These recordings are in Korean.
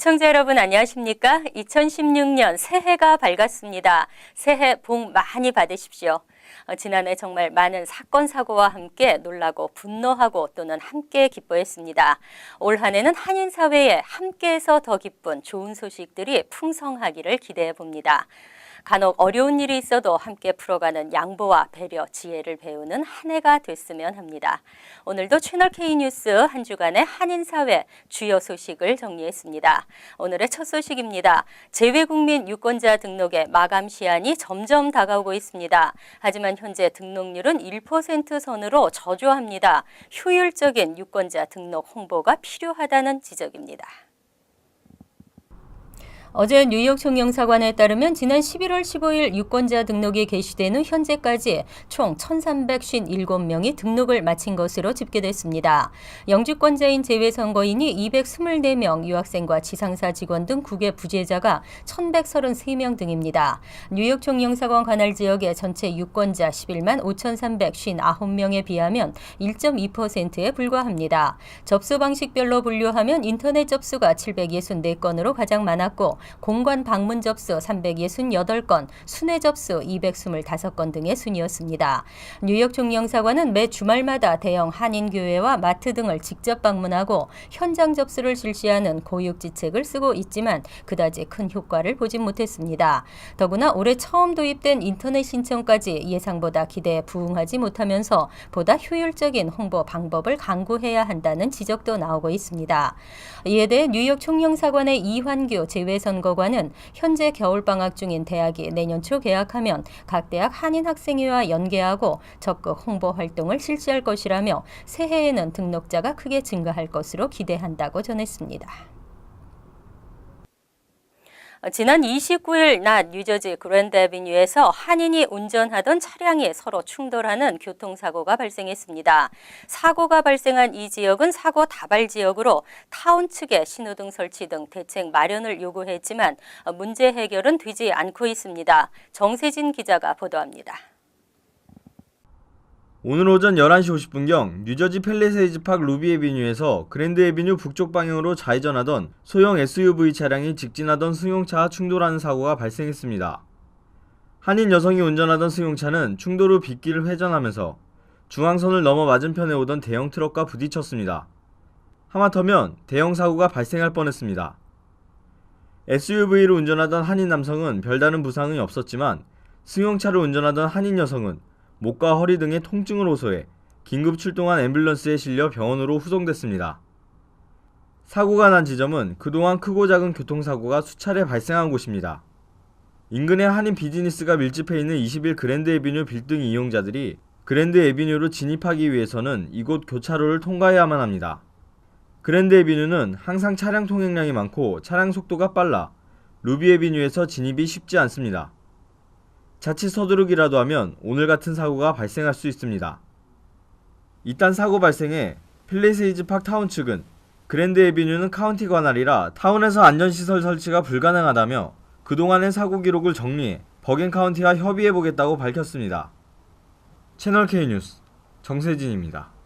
시청자 여러분 안녕하십니까? 2016년 새해가 밝았습니다. 새해 복 많이 받으십시오. 지난해 정말 많은 사건 사고와 함께 놀라고 분노하고 또는 함께 기뻐했습니다. 올 한 해는 한인 사회에 함께해서 더 기쁜 좋은 소식들이 풍성하기를 기대해 봅니다. 간혹 어려운 일이 있어도 함께 풀어가는 양보와 배려, 지혜를 배우는 한 해가 됐으면 합니다. 오늘도 채널 K뉴스 한 주간의 한인사회 주요 소식을 정리했습니다. 오늘의 첫 소식입니다. 재외국민 유권자 등록의 마감 시한이 점점 다가오고 있습니다. 하지만 현재 등록률은 1% 선으로 저조합니다. 효율적인 유권자 등록 홍보가 필요하다는 지적입니다. 어제 뉴욕 총영사관에 따르면 지난 11월 15일 유권자 등록이 개시된 후 현재까지 총 1,357명이 등록을 마친 것으로 집계됐습니다. 영주권자인 재외선거인이 224명, 유학생과 지상사 직원 등 국외 부재자가 1,133명 등입니다. 뉴욕 총영사관 관할 지역의 전체 유권자 11만 5,359명에 비하면 1.2%에 불과합니다. 접수 방식별로 분류하면 인터넷 접수가 764건으로 가장 많았고 공관 방문 접수 368건, 순회 접수 225건 등의 순이었습니다. 뉴욕 총영사관은 매 주말마다 대형 한인교회와 마트 등을 직접 방문하고 현장 접수를 실시하는 고육지책을 쓰고 있지만 그다지 큰 효과를 보진 못했습니다. 더구나 올해 처음 도입된 인터넷 신청까지 예상보다 기대에 부응하지 못하면서 보다 효율적인 홍보 방법을 강구해야 한다는 지적도 나오고 있습니다. 이에 대해 뉴욕 총영사관의 이환규 재외선거관은 현재 겨울방학 중인 대학이 내년 초 개학하면 각 대학 한인 학생회와 연계하고 적극 홍보 활동을 실시할 것이라며 새해에는 등록자가 크게 증가할 것으로 기대한다고 전했습니다. 지난 29일 낮 뉴저지 그랜드 애비뉴에서 한인이 운전하던 차량이 서로 충돌하는 교통사고가 발생했습니다. 사고가 발생한 이 지역은 사고 다발 지역으로 타운 측에 신호등 설치 등 대책 마련을 요구했지만 문제 해결은 되지 않고 있습니다. 정세진 기자가 보도합니다. 오늘 오전 11시 50분경 뉴저지 팰리세이즈 팍 루비 애비뉴에서 그랜드 애비뉴 북쪽 방향으로 좌회전하던 소형 SUV 차량이 직진하던 승용차와 충돌하는 사고가 발생했습니다. 한인 여성이 운전하던 승용차는 충돌 후 빗길을 회전하면서 중앙선을 넘어 맞은편에 오던 대형 트럭과 부딪혔습니다. 하마터면 대형 사고가 발생할 뻔했습니다. SUV를 운전하던 한인 남성은 별다른 부상이 없었지만 승용차를 운전하던 한인 여성은 목과 허리 등의 통증을 호소해 긴급 출동한 앰뷸런스에 실려 병원으로 후송됐습니다. 사고가 난 지점은 그동안 크고 작은 교통사고가 수차례 발생한 곳입니다. 인근의 한인 비즈니스가 밀집해 있는 20일 그랜드 애비뉴 빌딩 이용자들이 그랜드 애비뉴로 진입하기 위해서는 이곳 교차로를 통과해야만 합니다. 그랜드 애비뉴는 항상 차량 통행량이 많고 차량 속도가 빨라 루비 애비뉴에서 진입이 쉽지 않습니다. 자칫 서두르기라도 하면 오늘 같은 사고가 발생할 수 있습니다. 이딴 사고 발생에 팰리세이즈 팍 타운 측은 그랜드 애비뉴는 카운티 관할이라 타운에서 안전시설 설치가 불가능하다며 그동안의 사고 기록을 정리해 버겐 카운티와 협의해보겠다고 밝혔습니다. 채널 K뉴스 정세진입니다.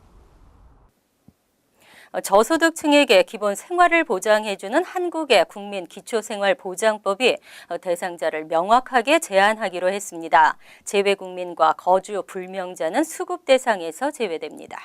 저소득층에게 기본 생활을 보장해주는 한국의 국민기초생활보장법이 대상자를 명확하게 제한하기로 했습니다. 재외국민과 거주 불명자는 수급 대상에서 제외됩니다.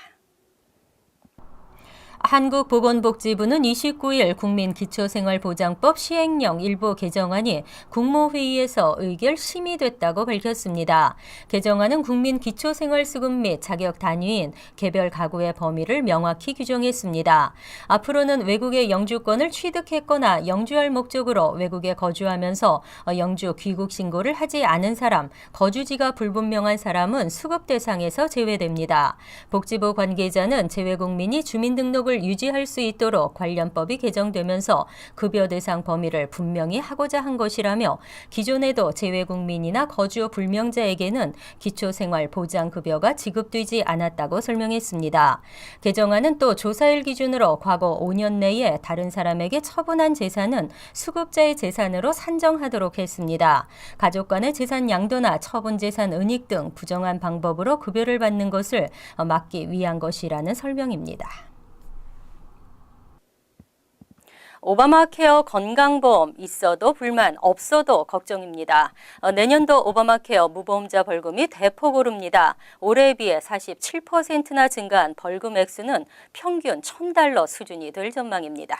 한국보건복지부는 29일 국민기초생활보장법 시행령 일부 개정안이 국무회의에서 의결 심의됐다고 밝혔습니다. 개정안은 국민기초생활수급 및 자격 단위인 개별 가구의 범위를 명확히 규정했습니다. 앞으로는 외국의 영주권을 취득했거나 영주할 목적으로 외국에 거주하면서 영주 귀국 신고를 하지 않은 사람, 거주지가 불분명한 사람은 수급 대상에서 제외됩니다. 복지부 관계자는 재외국민이 주민등록을 유지할 수 있도록 관련법이 개정되면서 급여 대상 범위를 분명히 하고자 한 것이라며 기존에도 재외국민이나 거주 불명자에게는 기초생활보장급여가 지급되지 않았다고 설명했습니다. 개정안은 또 조사일 기준으로 과거 5년 내에 다른 사람에게 처분한 재산은 수급자의 재산으로 산정하도록 했습니다. 가족 간의 재산 양도나 처분 재산 은닉 등 부정한 방법으로 급여를 받는 것을 막기 위한 것이라는 설명입니다. 오바마 케어 건강보험 있어도 불만 없어도 걱정입니다. 내년도 오바마 케어 무보험자 벌금이 대폭 오릅니다. 올해에 비해 47%나 증가한 벌금 액수는 평균 $1,000 수준이 될 전망입니다.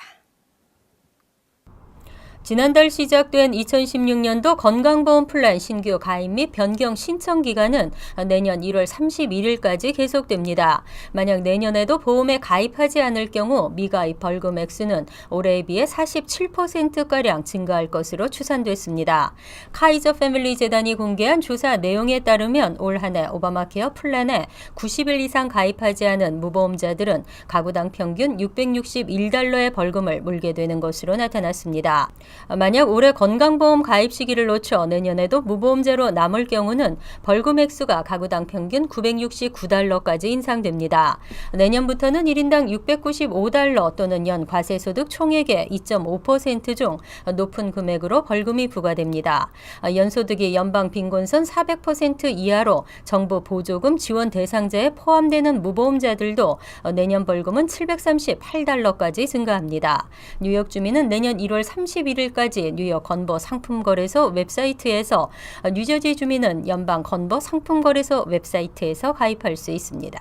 지난달 시작된 2016년도 건강보험 플랜 신규 가입 및 변경 신청 기간은 내년 1월 31일까지 계속됩니다. 만약 내년에도 보험에 가입하지 않을 경우 미가입 벌금 액수는 올해에 비해 47%가량 증가할 것으로 추산됐습니다. 카이저 패밀리 재단이 공개한 조사 내용에 따르면 올 한 해 오바마 케어 플랜에 90일 이상 가입하지 않은 무보험자들은 가구당 평균 $661의 벌금을 물게 되는 것으로 나타났습니다. 만약 올해 건강보험 가입 시기를 놓쳐 내년에도 무보험자로 남을 경우는 벌금 액수가 가구당 평균 $969까지 인상됩니다. 내년부터는 1인당 $695 또는 연 과세소득 총액의 2.5% 중 높은 금액으로 벌금이 부과됩니다. 연소득이 연방 빈곤선 400% 이하로 정부 보조금 지원 대상자에 포함되는 무보험자들도 내년 벌금은 $738까지 증가합니다. 뉴욕 주민은 내년 1월 31일까지 뉴욕 건보 상품거래소 웹사이트에서, 뉴저지 주민은 연방 건보 상품거래소 웹사이트에서 가입할 수 있습니다.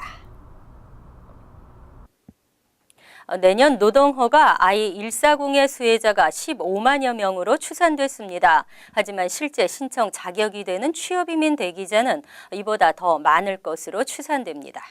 내년 노동허가 I-140의 수혜자가 15만여 명으로 추산됐습니다. 하지만 실제 신청 자격이 되는 취업이민 대기자는 이보다 더 많을 것으로 추산됩니다.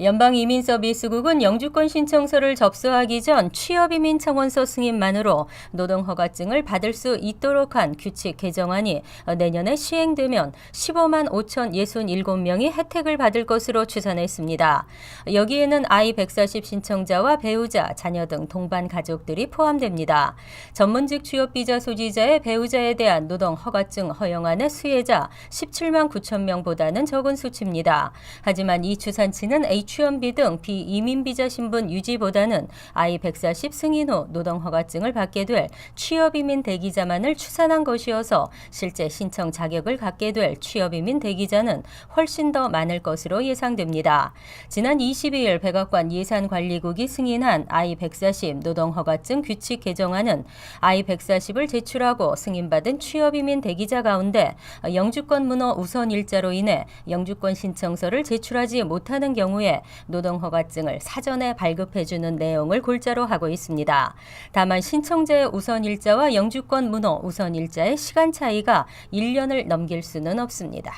연방이민서비스국은 영주권 신청서를 접수하기 전 취업이민 청원서 승인만으로 노동허가증을 받을 수 있도록 한 규칙 개정안이 내년에 시행되면 15만 5,067명이 혜택을 받을 것으로 추산했습니다. 여기에는 I-140 신청자와 배우자, 자녀 등 동반 가족들이 포함됩니다. 전문직 취업비자 소지자의 배우자에 대한 노동허가증 허용안의 수혜자 17만 9천 명보다는 적은 수치입니다. 하지만 이 추산치는 H-1B 등 비이민비자 신분 유지보다는 I-140 승인 후 노동허가증을 받게 될 취업이민 대기자만을 추산한 것이어서 실제 신청 자격을 갖게 될 취업이민 대기자는 훨씬 더 많을 것으로 예상됩니다. 지난 22일 백악관 예산관리국이 승인한 I-140 노동허가증 규칙 개정안은 I-140을 제출하고 승인받은 취업이민 대기자 가운데 영주권 문호 우선 일자로 인해 영주권 신청서를 제출하지 못하는 경우에 노동허가증을 사전에 발급해주는 내용을 골자로 하고 있습니다. 다만 신청자의 우선일자와 영주권 문호 우선일자의 시간 차이가 1년을 넘길 수는 없습니다.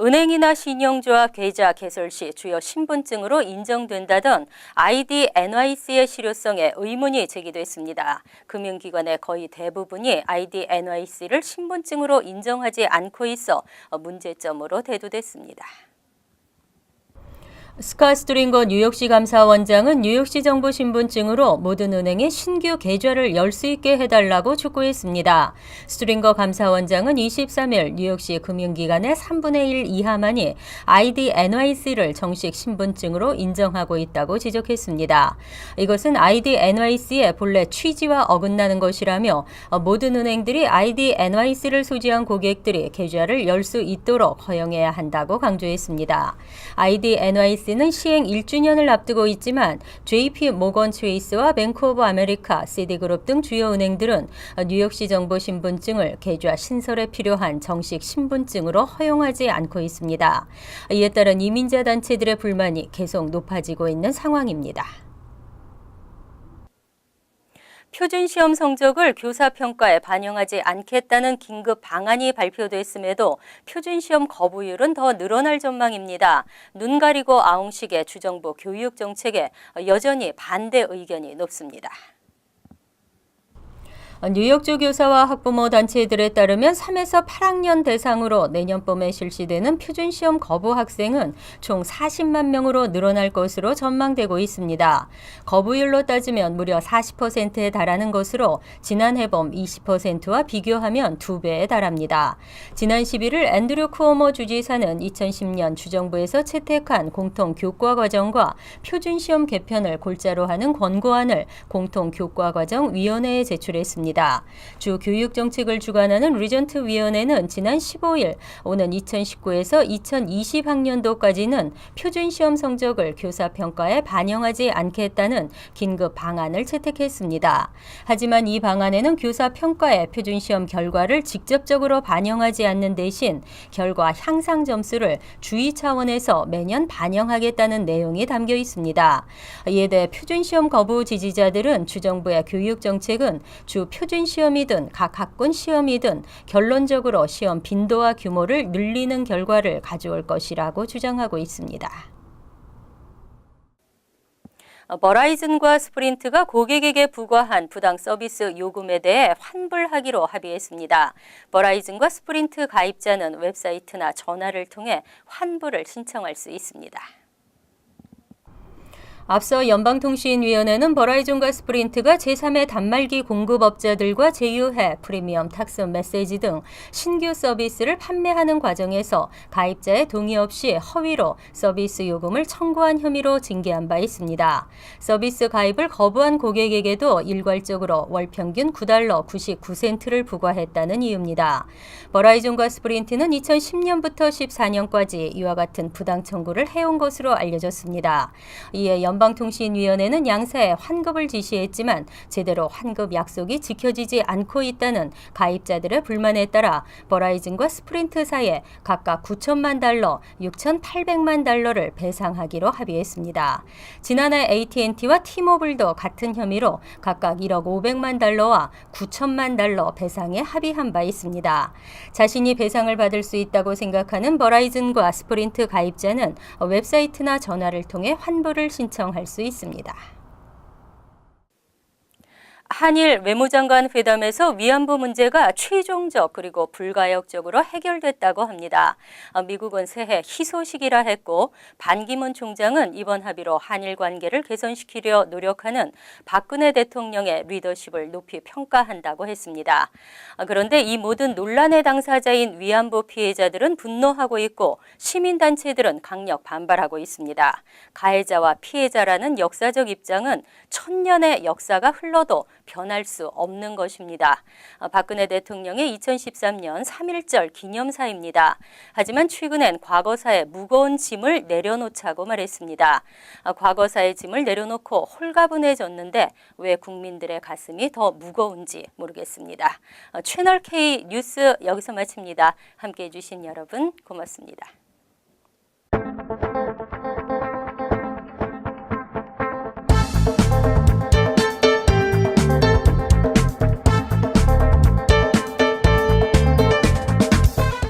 은행이나 신용조합 계좌 개설 시 주요 신분증으로 인정된다던 ID NYC의 실효성에 의문이 제기됐습니다. 금융기관의 거의 대부분이 ID NYC를 신분증으로 인정하지 않고 있어 문제점으로 대두됐습니다. 스캇 스트링거 뉴욕시 감사원장은 뉴욕시 정부 신분증으로 모든 은행에 신규 계좌를 열 수 있게 해달라고 촉구했습니다. 스트링거 감사원장은 23일 뉴욕시 금융기관의 3분의 1 이하만이 ID NYC를 정식 신분증으로 인정하고 있다고 지적했습니다. 이것은 ID NYC의 본래 취지와 어긋나는 것이라며 모든 은행들이 ID NYC를 소지한 고객들이 계좌를 열 수 있도록 허용해야 한다고 강조했습니다. ID NYC 는 시행 1주년을 앞두고 있지만 JP 모건 체이스와 뱅크 오브 아메리카, 시티그룹 등 주요 은행들은 뉴욕시 정부 신분증을 계좌 신설에 필요한 정식 신분증으로 허용하지 않고 있습니다. 이에 따른 이민자 단체들의 불만이 계속 높아지고 있는 상황입니다. 표준시험 성적을 교사평가에 반영하지 않겠다는 긴급 방안이 발표됐음에도 표준시험 거부율은 더 늘어날 전망입니다. 눈 가리고 아웅식의 주정부 교육정책에 여전히 반대 의견이 높습니다. 뉴욕주 교사와 학부모 단체들에 따르면 3에서 8학년 대상으로 내년 봄에 실시되는 표준시험 거부 학생은 총 40만 명으로 늘어날 것으로 전망되고 있습니다. 거부율로 따지면 무려 40%에 달하는 것으로 지난해 봄 20%와 비교하면 2배에 달합니다. 지난 11일 앤드류 쿠오모 주지사는 2010년 주정부에서 채택한 공통교과과정과 표준시험 개편을 골자로 하는 권고안을 공통교과과정위원회에 제출했습니다. 있습니다. 주 교육 정책을 주관하는 리전트 위원회는 지난 15일 오는 2019에서 2020학년도까지는 표준 시험 성적을 교사 평가에 반영하지 않겠다는 긴급 방안을 채택했습니다. 하지만 이 방안에는 교사 평가에 표준 시험 결과를 직접적으로 반영하지 않는 대신 결과 향상 점수를 주의 차원에서 매년 반영하겠다는 내용이 담겨 있습니다. 이에 대해 표준 시험 거부 지지자들은 주정부의 교육 정책은 주 표준 시험이든 각 학군 시험이든 결론적으로 시험 빈도와 규모를 늘리는 결과를 가져올 것이라고 주장하고 있습니다. 버라이즌과 스프린트가 고객에게 부과한 부당 서비스 요금에 대해 환불하기로 합의했습니다. 버라이즌과 스프린트 가입자는 웹사이트나 전화를 통해 환불을 신청할 수 있습니다. 앞서 연방통신위원회는 버라이즌과 스프린트가 제3의 단말기 공급업자들과 제휴해 프리미엄 탁스 메시지 등 신규 서비스를 판매하는 과정에서 가입자의 동의 없이 허위로 서비스 요금을 청구한 혐의로 징계한 바 있습니다. 서비스 가입을 거부한 고객에게도 일괄적으로 월 평균 $9 99센트를 부과했다는 이유입니다. 버라이즌과 스프린트는 2010년부터 14년까지 이와 같은 부당 청구를 해온 것으로 알려졌습니다. 이에 연방통신위원회는 양사에 환급을 지시했지만 제대로 환급 약속이 지켜지지 않고 있다는 가입자들의 불만에 따라 버라이즌과 스프린트사에 각각 $9천만, $6,800만 배상하기로 합의했습니다. 지난해 AT&T와 T-모빌도 같은 혐의로 각각 $1억 500만 $9천만 배상에 합의한 바 있습니다. 자신이 배상을 받을 수 있다고 생각하는 버라이즌과 스프린트 가입자는 웹사이트나 전화를 통해 환불을 신청할 수 있습니다. 한일 외무장관 회담에서 위안부 문제가 최종적 그리고 불가역적으로 해결됐다고 합니다. 미국은 새해 희소식이라 했고 반기문 총장은 이번 합의로 한일 관계를 개선시키려 노력하는 박근혜 대통령의 리더십을 높이 평가한다고 했습니다. 그런데 이 모든 논란의 당사자인 위안부 피해자들은 분노하고 있고 시민단체들은 강력 반발하고 있습니다. 가해자와 피해자라는 역사적 입장은 천년의 역사가 흘러도 변할 수 없는 것입니다. 박근혜 대통령의 2013년 3.1절 기념사입니다. 하지만 최근엔 과거사의 무거운 짐을 내려놓자고 말했습니다. 과거사의 짐을 내려놓고 홀가분해졌는데 왜 국민들의 가슴이 더 무거운지 모르겠습니다. 채널 K 뉴스 여기서 마칩니다. 함께해 주신 여러분 고맙습니다.